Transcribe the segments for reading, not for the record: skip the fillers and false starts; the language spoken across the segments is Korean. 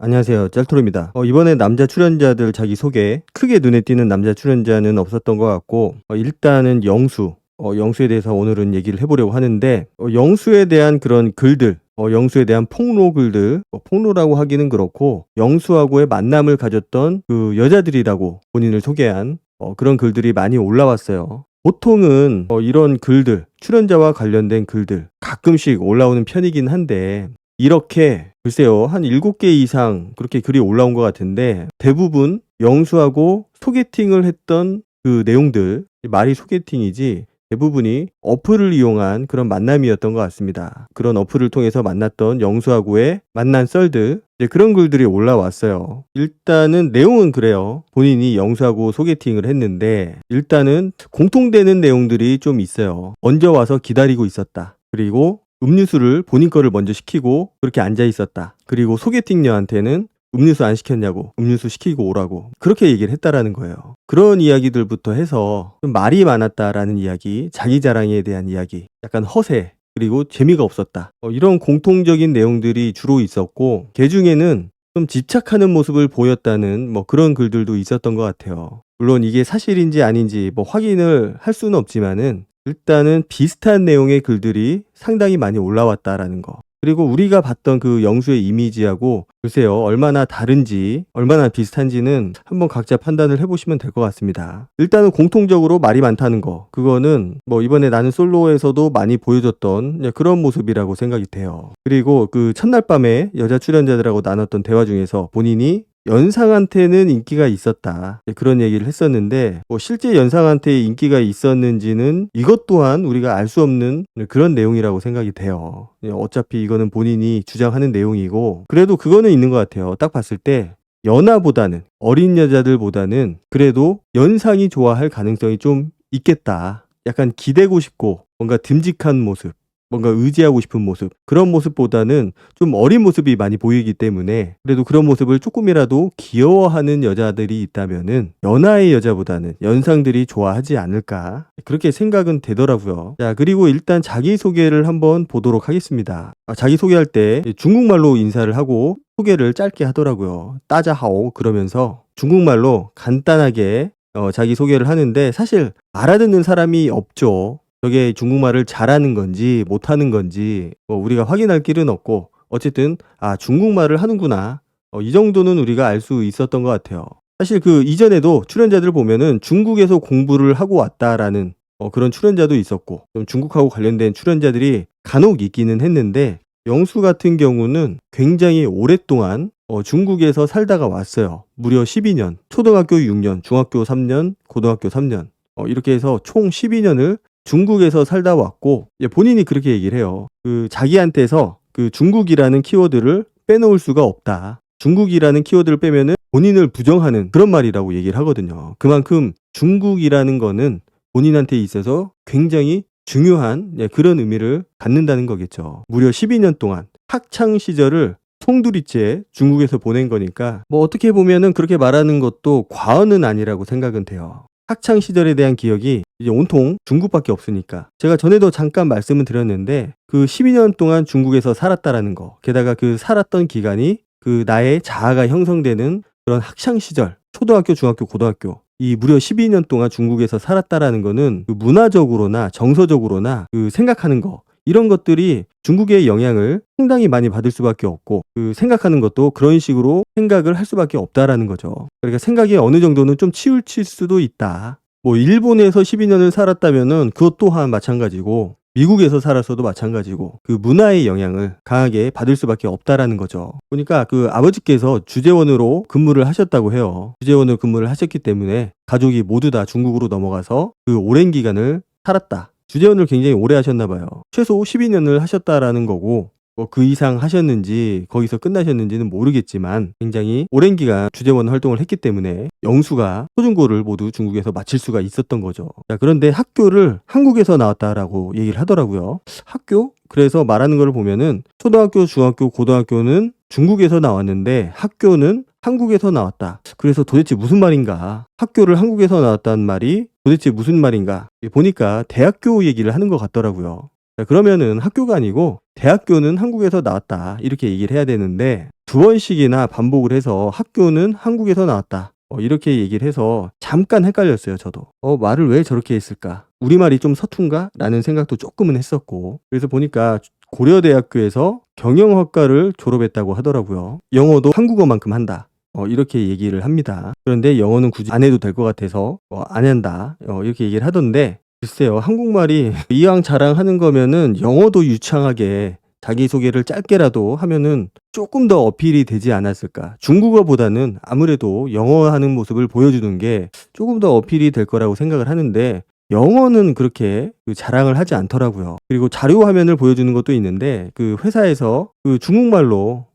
안녕하세요. 짤토로입니다. 이번에 남자 출연자들 자기소개, 크게 눈에 띄는 남자 출연자는 없었던 것 같고, 일단은 영수, 영수에 대해서 오늘은 얘기를 해보려고 하는데, 영수에 대한 그런 글들, 영수에 대한 폭로 글들, 폭로라고 하기는 그렇고, 영수하고의 만남을 가졌던 그 여자들이라고 본인을 소개한 그런 글들이 많이 올라왔어요. 보통은 이런 글들, 출연자와 관련된 글들 가끔씩 올라오는 편이긴 한데, 이렇게 글쎄요, 한 7개 이상 그렇게 글이 올라온 것 같은데, 대부분 영수하고 소개팅을 했던 그 내용들, 말이 소개팅이지 대부분이 어플을 이용한 그런 만남이었던 것 같습니다. 그런 어플을 통해서 만났던 영수하고의 만난 썰들, 그런 글들이 올라왔어요. 일단은 내용은 그래요. 본인이 영수하고 소개팅을 했는데, 일단은 공통되는 내용들이 좀 있어요. 먼저 와서 기다리고 있었다. 그리고 음료수를 본인 거를 먼저 시키고 그렇게 앉아 있었다. 그리고 소개팅녀한테는 음료수 안 시켰냐고, 음료수 시키고 오라고 그렇게 얘기를 했다라는 거예요. 그런 이야기들부터 해서 좀 말이 많았다라는 이야기, 자기 자랑에 대한 이야기, 약간 허세, 그리고 재미가 없었다. 이런 공통적인 내용들이 주로 있었고, 그중에는 좀 집착하는 모습을 보였다는 그런 글들도 있었던 것 같아요. 물론 이게 사실인지 아닌지 확인을 할 수는 없지만은, 일단은 비슷한 내용의 글들이 상당히 많이 올라왔다라는 거. 그리고 우리가 봤던 그 영수의 이미지하고 글쎄요, 얼마나 다른지, 얼마나 비슷한지는 한번 각자 판단을 해보시면 될 것 같습니다. 일단은 공통적으로 말이 많다는 거, 그거는 이번에 나는 솔로에서도 많이 보여줬던 그런 모습이라고 생각이 돼요. 그리고 그 첫날 밤에 여자 출연자들하고 나눴던 대화 중에서 본인이 연상한테는 인기가 있었다, 그런 얘기를 했었는데, 실제 연상한테 인기가 있었는지는 이것 또한 우리가 알 수 없는 그런 내용이라고 생각이 돼요. 어차피 이거는 본인이 주장하는 내용이고, 그래도 그거는 있는 것 같아요. 딱 봤을 때 연하보다는, 어린 여자들보다는 그래도 연상이 좋아할 가능성이 좀 있겠다. 약간 기대고 싶고 뭔가 듬직한 모습, 뭔가 의지하고 싶은 모습, 그런 모습보다는 좀 어린 모습이 많이 보이기 때문에, 그래도 그런 모습을 조금이라도 귀여워하는 여자들이 있다면은 연하의 여자보다는 연상들이 좋아하지 않을까, 그렇게 생각은 되더라고요. 자, 그리고 일단 자기소개를 한번 보도록 하겠습니다. 자기소개할 때 중국말로 인사를 하고 소개를 짧게 하더라고요. 따자하오 그러면서 중국말로 간단하게 자기소개를 하는데, 사실 알아듣는 사람이 없죠. 저게 중국말을 잘하는 건지 못하는 건지 우리가 확인할 길은 없고, 어쨌든 중국말을 하는구나, 이 정도는 우리가 알 수 있었던 것 같아요. 사실 그 이전에도 출연자들 보면은 중국에서 공부를 하고 왔다라는 그런 출연자도 있었고, 좀 중국하고 관련된 출연자들이 간혹 있기는 했는데, 영수 같은 경우는 굉장히 오랫동안 중국에서 살다가 왔어요. 무려 12년, 초등학교 6년, 중학교 3년, 고등학교 3년, 이렇게 해서 총 12년을 중국에서 살다 왔고, 본인이 그렇게 얘기를 해요. 그 자기한테서 그 중국이라는 키워드를 빼놓을 수가 없다. 중국이라는 키워드를 빼면은 본인을 부정하는 그런 말이라고 얘기를 하거든요. 그만큼 중국이라는 거는 본인한테 있어서 굉장히 중요한 그런 의미를 갖는다는 거겠죠. 무려 12년 동안 학창 시절을 송두리째 중국에서 보낸 거니까, 어떻게 보면은 그렇게 말하는 것도 과언은 아니라고 생각은 돼요. 학창 시절에 대한 기억이 이제 온통 중국밖에 없으니까. 제가 전에도 잠깐 말씀을 드렸는데, 그 12년 동안 중국에서 살았다라는 거, 게다가 그 살았던 기간이 그 나의 자아가 형성되는 그런 학창 시절, 초등학교, 중학교, 고등학교, 이 무려 12년 동안 중국에서 살았다라는 거는 그 문화적으로나 정서적으로나 그 생각하는 거, 이런 것들이 중국의 영향을 상당히 많이 받을 수밖에 없고, 그 생각하는 것도 그런 식으로 생각을 할 수밖에 없다라는 거죠. 그러니까 생각이 어느 정도는 좀 치우칠 수도 있다. 일본에서 12년을 살았다면은 그것 또한 마찬가지고, 미국에서 살았어도 마찬가지고, 그 문화의 영향을 강하게 받을 수밖에 없다라는 거죠. 보니까 그 아버지께서 주재원으로 근무를 하셨다고 해요. 주재원으로 근무를 하셨기 때문에 가족이 모두 다 중국으로 넘어가서 그 오랜 기간을 살았다. 주재원을 굉장히 오래 하셨나 봐요. 최소 12년을 하셨다라는 거고, 그 이상 하셨는지 거기서 끝나셨는지는 모르겠지만 굉장히 오랜 기간 주재원 활동을 했기 때문에 영수가 초중고를 모두 중국에서 마칠 수가 있었던 거죠. 자, 그런데 학교를 한국에서 나왔다라고 얘기를 하더라고요. 학교? 그래서 말하는 걸 보면은 초등학교, 중학교, 고등학교는 중국에서 나왔는데 학교는 한국에서 나왔다. 그래서 도대체 무슨 말인가? 학교를 한국에서 나왔다는 말이 도대체 무슨 말인가? 보니까 대학교 얘기를 하는 것 같더라고요. 자, 그러면은 학교가 아니고 대학교는 한국에서 나왔다. 이렇게 얘기를 해야 되는데 2번씩이나 반복을 해서 학교는 한국에서 나왔다. 이렇게 얘기를 해서 잠깐 헷갈렸어요, 저도. 말을 왜 저렇게 했을까? 우리말이 좀 서툰가? 라는 생각도 조금은 했었고. 그래서 보니까 고려대학교에서 경영학과를 졸업했다고 하더라고요. 영어도 한국어만큼 한다. 이렇게 얘기를 합니다. 그런데 영어는 굳이 안 해도 될 것 같아서 안 한다. 이렇게 얘기를 하던데 글쎄요. 한국말이 이왕 자랑하는 거면은 영어도 유창하게 자기소개를 짧게라도 하면은 조금 더 어필이 되지 않았을까. 중국어보다는 아무래도 영어 하는 모습을 보여주는 게 조금 더 어필이 될 거라고 생각을 하는데 영어는 그렇게 자랑을 하지 않더라고요. 그리고 자료 화면을 보여주는 것도 있는데 그 회사에서 그 중국말로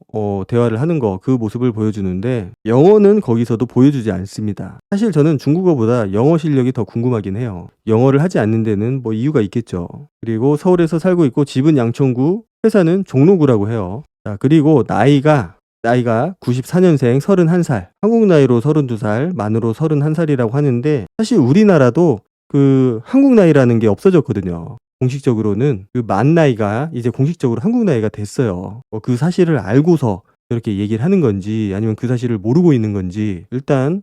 대화를 하는 거 그 모습을 보여주는데 영어는 거기서도 보여주지 않습니다. 사실 저는 중국어보다 영어 실력이 더 궁금하긴 해요. 영어를 하지 않는 데는 뭐 이유가 있겠죠. 그리고 서울에서 살고 있고 집은 양천구, 회사는 종로구라고 해요. 자, 그리고 나이가 94년생 31살, 한국 나이로 32살, 만으로 31살이라고 하는데 사실 우리나라도 그 한국 나이라는 게 없어졌거든요. 공식적으로는 그 만 나이가 이제 공식적으로 한국 나이가 됐어요. 그 사실을 알고서 이렇게 얘기를 하는 건지 아니면 그 사실을 모르고 있는 건지 일단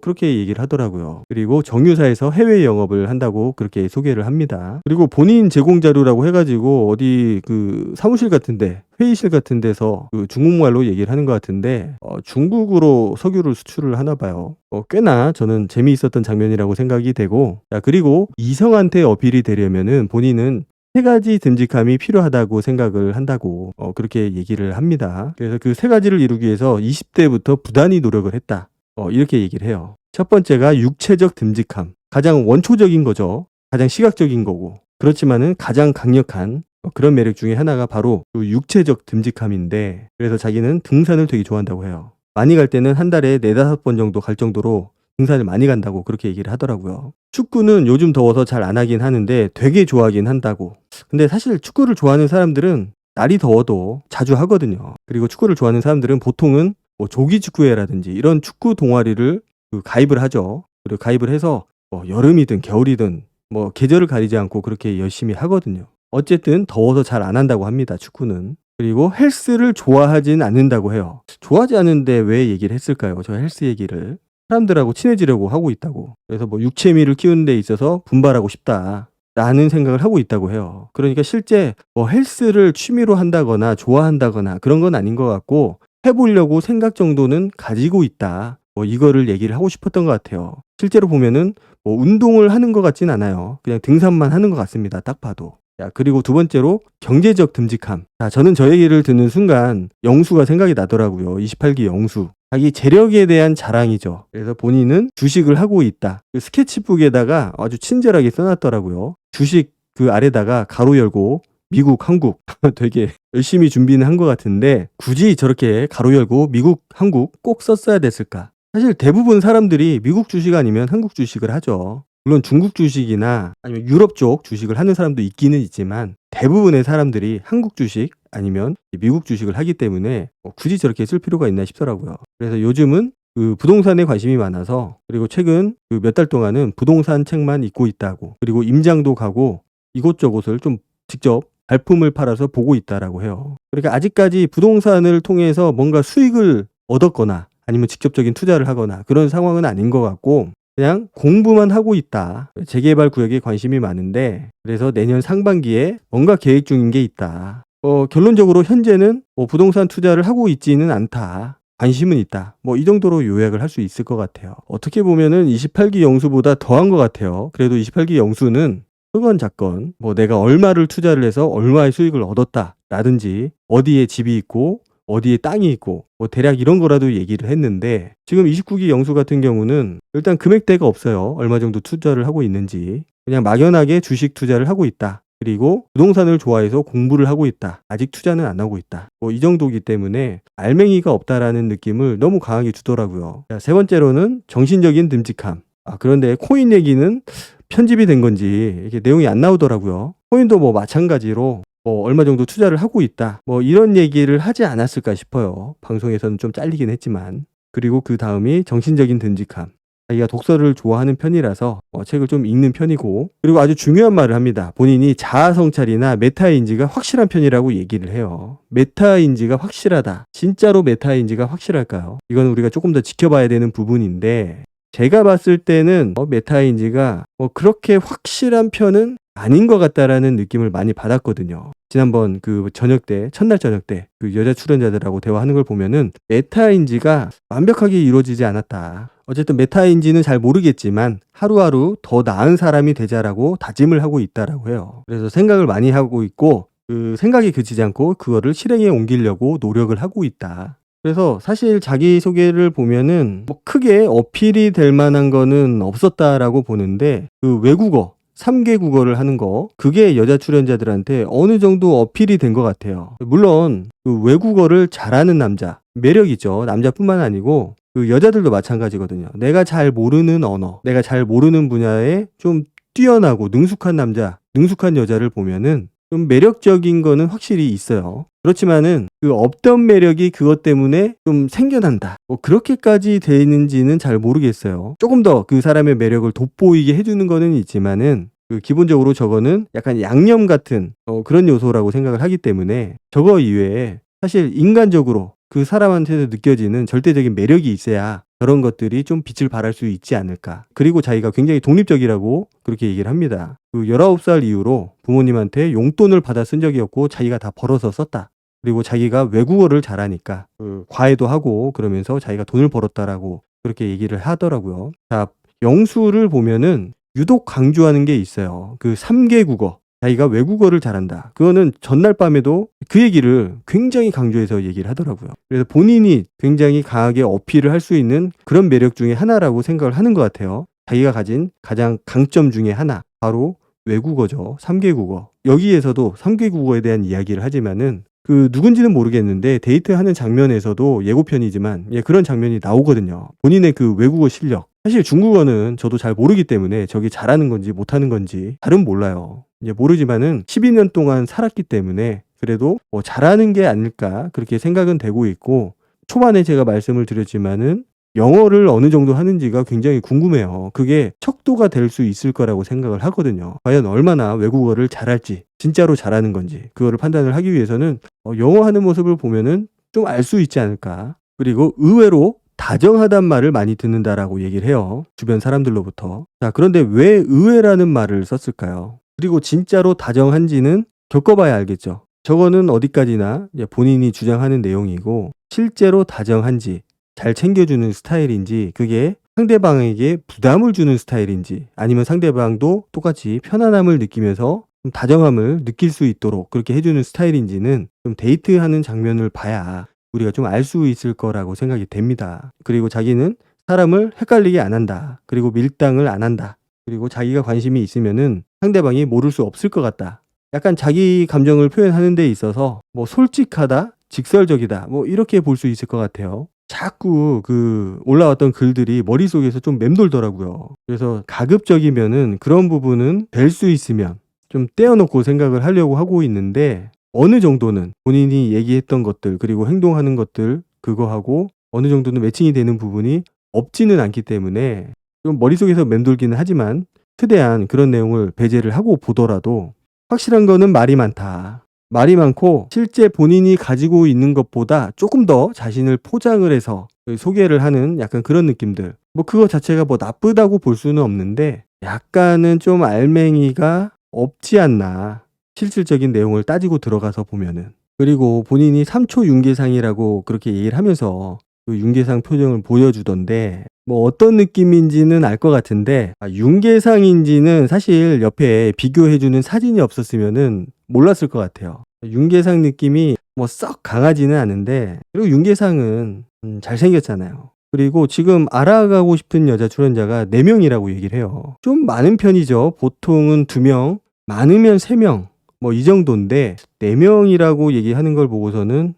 그렇게 얘기를 하더라고요. 그리고 정유사에서 해외 영업을 한다고 그렇게 소개를 합니다. 그리고 본인 제공 자료라고 해가지고 어디 그 사무실 같은데 회의실 같은 데서 그 중국말로 얘기를 하는 것 같은데 중국으로 석유를 수출을 하나 봐요. 꽤나 저는 재미있었던 장면이라고 생각이 되고 그리고 이성한테 어필이 되려면은 본인은 3가지 듬직함이 필요하다고 생각을 한다고 그렇게 얘기를 합니다. 그래서 그 3가지를 이루기 위해서 20대부터 부단히 노력을 했다. 이렇게 얘기를 해요. 첫 번째가 육체적 듬직함. 가장 원초적인 거죠. 가장 시각적인 거고. 그렇지만은 가장 강력한 그런 매력 중에 하나가 바로 그 육체적 듬직함인데 그래서 자기는 등산을 되게 좋아한다고 해요. 많이 갈 때는 한 달에 4-5번 정도 갈 정도로 등산을 많이 간다고 그렇게 얘기를 하더라고요. 축구는 요즘 더워서 잘 안 하긴 하는데 되게 좋아하긴 한다고. 근데 사실 축구를 좋아하는 사람들은 날이 더워도 자주 하거든요. 그리고 축구를 좋아하는 사람들은 보통은 뭐 조기축구회라든지 이런 축구 동아리를 가입을 하죠. 그리고 가입을 해서 여름이든 겨울이든 뭐 계절을 가리지 않고 그렇게 열심히 하거든요. 어쨌든 더워서 잘 안 한다고 합니다. 축구는. 그리고 헬스를 좋아하진 않는다고 해요. 좋아하지 않는데 왜 얘기를 했을까요? 저 헬스 얘기를. 사람들하고 친해지려고 하고 있다고. 그래서 뭐 육체미를 키우는 데 있어서 분발하고 싶다. 라는 생각을 하고 있다고 해요. 그러니까 실제 뭐 헬스를 취미로 한다거나 좋아한다거나 그런 건 아닌 것 같고 해보려고 생각 정도는 가지고 있다. 뭐 이거를 얘기를 하고 싶었던 것 같아요. 실제로 보면은 뭐 운동을 하는 것 같진 않아요. 그냥 등산만 하는 것 같습니다. 딱 봐도. 그리고 2번째로 경제적 듬직함. 저는 저 얘기를 듣는 순간 영수가 생각이 나더라고요. 28기 영수. 자기 재력에 대한 자랑이죠. 그래서 본인은 주식을 하고 있다. 그 스케치북에다가 아주 친절하게 써놨더라고요. 주식 그 아래다가 가로 열고 미국, 한국 되게 열심히 준비는 한 것 같은데 굳이 저렇게 가로 열고 미국, 한국 꼭 썼어야 됐을까? 사실 대부분 사람들이 미국 주식 아니면 한국 주식을 하죠. 물론 중국 주식이나 아니면 유럽 쪽 주식을 하는 사람도 있기는 있지만 대부분의 사람들이 한국 주식 아니면 미국 주식을 하기 때문에 굳이 저렇게 쓸 필요가 있나 싶더라고요. 그래서 요즘은 그 부동산에 관심이 많아서 그리고 최근 그 몇 달 동안은 부동산 책만 읽고 있다고 그리고 임장도 가고 이곳저곳을 좀 직접 발품을 팔아서 보고 있다라고 해요. 그러니까 아직까지 부동산을 통해서 뭔가 수익을 얻었거나 아니면 직접적인 투자를 하거나 그런 상황은 아닌 것 같고 그냥 공부만 하고 있다. 재개발 구역에 관심이 많은데 그래서 내년 상반기에 뭔가 계획 중인 게 있다. 결론적으로 현재는 부동산 투자를 하고 있지는 않다. 관심은 있다. 뭐 이 정도로 요약을 할 수 있을 것 같아요. 어떻게 보면은 28기 영수보다 더한 것 같아요. 그래도 28기 영수는 사건 사건 뭐 내가 얼마를 투자를 해서 얼마의 수익을 얻었다 라든지 어디에 집이 있고 어디에 땅이 있고 뭐 대략 이런 거라도 얘기를 했는데 지금 29기 영수 같은 경우는 일단 금액대가 없어요. 얼마 정도 투자를 하고 있는지 그냥 막연하게 주식 투자를 하고 있다. 그리고 부동산을 좋아해서 공부를 하고 있다. 아직 투자는 안 하고 있다. 뭐 이 정도이기 때문에 알맹이가 없다라는 느낌을 너무 강하게 주더라고요. 자, 3번째로는 정신적인 듬직함. 그런데 코인 얘기는 편집이 된 건지 이게 내용이 안 나오더라고요. 코인도 뭐 마찬가지로 뭐 얼마 정도 투자를 하고 있다. 뭐 이런 얘기를 하지 않았을까 싶어요. 방송에서는 좀 잘리긴 했지만. 그리고 그 다음이 정신적인 듬직함. 자기가 독서를 좋아하는 편이라서 책을 좀 읽는 편이고, 그리고 아주 중요한 말을 합니다. 본인이 자아성찰이나 메타인지가 확실한 편이라고 얘기를 해요. 메타인지가 확실하다. 진짜로 메타인지가 확실할까요? 이건 우리가 조금 더 지켜봐야 되는 부분인데, 제가 봤을 때는 메타인지가 그렇게 확실한 편은 아닌 것 같다라는 느낌을 많이 받았거든요. 지난번 그 저녁 때, 첫날 저녁 때 그 여자 출연자들하고 대화하는 걸 보면은 메타인지가 완벽하게 이루어지지 않았다. 어쨌든 메타인지는 잘 모르겠지만 하루하루 더 나은 사람이 되자라고 다짐을 하고 있다라고 해요. 그래서 생각을 많이 하고 있고, 그 생각이 그치지 않고 그거를 실행에 옮기려고 노력을 하고 있다. 그래서 사실 자기소개를 보면은 크게 어필이 될 만한 거는 없었다라고 보는데, 그 외국어 3개 국어를 하는 거, 그게 여자 출연자들한테 어느 정도 어필이 된 것 같아요. 물론 그 외국어를 잘하는 남자, 매력이죠. 남자뿐만 아니고 그 여자들도 마찬가지거든요. 내가 잘 모르는 언어, 내가 잘 모르는 분야에 좀 뛰어나고 능숙한 남자, 능숙한 여자를 보면은 좀 매력적인 거는 확실히 있어요. 그렇지만은 그 없던 매력이 그것 때문에 좀 생겨난다, 그렇게까지 되는지는 잘 모르겠어요. 조금 더 그 사람의 매력을 돋보이게 해주는 거는 있지만은, 그 기본적으로 저거는 약간 양념 같은 그런 요소라고 생각을 하기 때문에, 저거 이외에 사실 인간적으로 그 사람한테서 느껴지는 절대적인 매력이 있어야 저런 것들이 좀 빛을 발할 수 있지 않을까. 그리고 자기가 굉장히 독립적이라고 그렇게 얘기를 합니다. 그 19살 이후로 부모님한테 용돈을 받아 쓴 적이 없고 자기가 다 벌어서 썼다. 그리고 자기가 외국어를 잘하니까 그 과외도 하고 그러면서 자기가 돈을 벌었다라고 그렇게 얘기를 하더라고요. 자, 영수를 보면은 유독 강조하는 게 있어요. 그 3개 국어. 자기가 외국어를 잘한다. 그거는 전날 밤에도 그 얘기를 굉장히 강조해서 얘기를 하더라고요. 그래서 본인이 굉장히 강하게 어필을 할 수 있는 그런 매력 중에 하나라고 생각을 하는 것 같아요. 자기가 가진 가장 강점 중에 하나, 바로 외국어죠. 3개 국어. 여기에서도 3개 국어에 대한 이야기를 하지만은, 그 누군지는 모르겠는데 데이트하는 장면에서도 예고편이지만 그런 장면이 나오거든요. 본인의 그 외국어 실력. 사실 중국어는 저도 잘 모르기 때문에 저게 잘하는 건지 못하는 건지 잘은 몰라요. 모르지만은 12년 동안 살았기 때문에 그래도 잘하는 게 아닐까 그렇게 생각은 되고 있고, 초반에 제가 말씀을 드렸지만은 영어를 어느 정도 하는지가 굉장히 궁금해요. 그게 척도가 될 수 있을 거라고 생각을 하거든요. 과연 얼마나 외국어를 잘할지, 진짜로 잘하는 건지 그거를 판단을 하기 위해서는 영어 하는 모습을 보면은 좀 알 수 있지 않을까. 그리고 의외로 다정하단 말을 많이 듣는다라고 얘기를 해요. 주변 사람들로부터. 자, 그런데 왜 의외라는 말을 썼을까요? 그리고 진짜로 다정한지는 겪어봐야 알겠죠. 저거는 어디까지나 본인이 주장하는 내용이고, 실제로 다정한지, 잘 챙겨주는 스타일인지, 그게 상대방에게 부담을 주는 스타일인지, 아니면 상대방도 똑같이 편안함을 느끼면서 좀 다정함을 느낄 수 있도록 그렇게 해주는 스타일인지는 좀 데이트하는 장면을 봐야 우리가 좀 알 수 있을 거라고 생각이 됩니다. 그리고 자기는 사람을 헷갈리게 안 한다. 그리고 밀당을 안 한다. 그리고 자기가 관심이 있으면은 상대방이 모를 수 없을 것 같다. 약간 자기 감정을 표현하는 데 있어서 솔직하다, 직설적이다, 이렇게 볼 수 있을 것 같아요. 자꾸 그 올라왔던 글들이 머릿속에서 좀 맴돌더라고요. 그래서 가급적이면은 그런 부분은 될 수 있으면 좀 떼어놓고 생각을 하려고 하고 있는데, 어느 정도는 본인이 얘기했던 것들 그리고 행동하는 것들 그거하고 어느 정도는 매칭이 되는 부분이 없지는 않기 때문에 좀 머릿속에서 맴돌기는 하지만, 최대한 그런 내용을 배제를 하고 보더라도 확실한 거는 말이 많다. 말이 많고 실제 본인이 가지고 있는 것보다 조금 더 자신을 포장을 해서 소개를 하는 약간 그런 느낌들. 그거 자체가 나쁘다고 볼 수는 없는데 약간은 좀 알맹이가 없지 않나. 실질적인 내용을 따지고 들어가서 보면은. 그리고 본인이 3초 윤계상이라고 그렇게 얘기를 하면서 그 윤계상 표정을 보여주던데, 어떤 느낌인지는 알 것 같은데, 윤계상인지는 사실 옆에 비교해주는 사진이 없었으면은 몰랐을 것 같아요. 윤계상 느낌이 썩 강하지는 않은데, 그리고 윤계상은 잘생겼잖아요. 그리고 지금 알아가고 싶은 여자 출연자가 4명이라고 얘기를 해요. 좀 많은 편이죠. 보통은 2명, 많으면 3명, 이 정도인데 4명이라고 얘기하는 걸 보고서는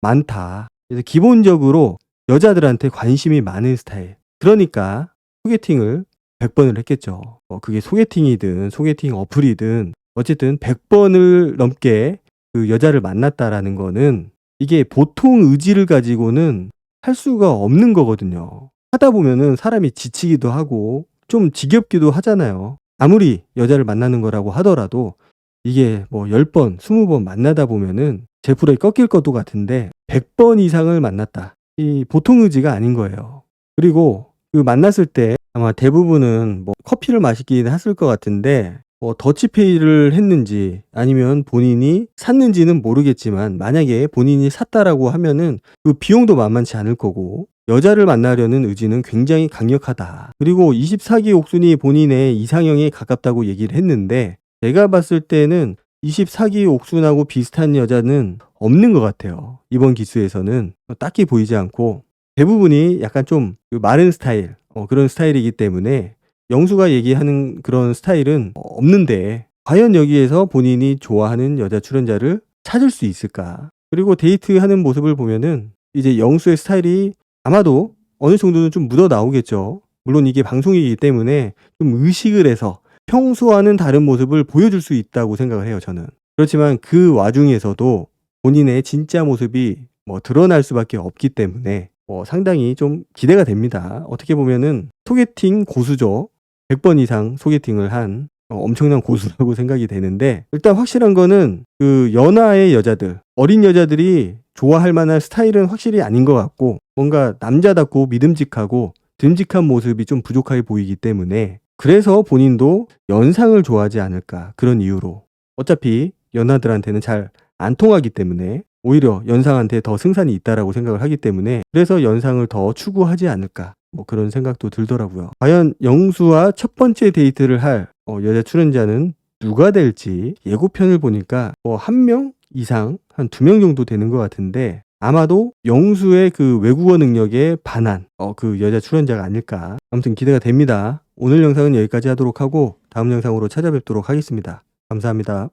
많다. 그래서 기본적으로 여자들한테 관심이 많은 스타일. 그러니까 소개팅을 100번을 했겠죠. 그게 소개팅이든 소개팅 어플이든 어쨌든 100번을 넘게 그 여자를 만났다라는 거는 이게 보통 의지를 가지고는 할 수가 없는 거거든요. 하다 보면은 사람이 지치기도 하고 좀 지겹기도 하잖아요. 아무리 여자를 만나는 거라고 하더라도 이게 뭐 10번, 20번 만나다 보면은 제풀에 꺾일 것도 같은데 100번 이상을 만났다. 이 보통 의지가 아닌 거예요. 그리고 그 만났을 때 아마 대부분은 뭐 커피를 마시긴 했을 것 같은데 뭐 더치페이를 했는지 아니면 본인이 샀는지는 모르겠지만 만약에 본인이 샀다라고 하면은 그 비용도 만만치 않을 거고 여자를 만나려는 의지는 굉장히 강력하다. 그리고 24기 옥순이 본인의 이상형에 가깝다고 얘기를 했는데 제가 봤을 때는 24기 옥순하고 비슷한 여자는 없는 것 같아요. 이번 기수에서는 딱히 보이지 않고 대부분이 약간 좀 마른 스타일 그런 스타일이기 때문에 영수가 얘기하는 그런 스타일은 없는데 과연 여기에서 본인이 좋아하는 여자 출연자를 찾을 수 있을까? 그리고 데이트하는 모습을 보면은 이제 영수의 스타일이 아마도 어느 정도는 좀 묻어 나오겠죠. 물론 이게 방송이기 때문에 좀 의식을 해서 평소와는 다른 모습을 보여줄 수 있다고 생각을 해요, 저는. 그렇지만 그 와중에서도 본인의 진짜 모습이 뭐 드러날 수밖에 없기 때문에 상당히 좀 기대가 됩니다. 어떻게 보면은 소개팅 고수죠. 100번 이상 소개팅을 한 엄청난 고수라고 생각이 되는데 일단 확실한 거는 그 연하의 여자들, 어린 여자들이 좋아할 만한 스타일은 확실히 아닌 것 같고 뭔가 남자답고 믿음직하고 듬직한 모습이 좀 부족하게 보이기 때문에 그래서 본인도 연상을 좋아하지 않을까 그런 이유로 어차피 연하들한테는 잘 안 통하기 때문에 오히려 연상한테 더 승산이 있다라고 생각을 하기 때문에 그래서 연상을 더 추구하지 않을까 뭐 그런 생각도 들더라고요. 과연 영수와 첫 번째 데이트를 할 여자 출연자는 누가 될지 예고편을 보니까 뭐 1명 이상 한 2명 정도 되는 것 같은데 아마도 영수의 그 외국어 능력에 반한 그 여자 출연자가 아닐까. 아무튼 기대가 됩니다. 오늘 영상은 여기까지 하도록 하고 다음 영상으로 찾아뵙도록 하겠습니다. 감사합니다.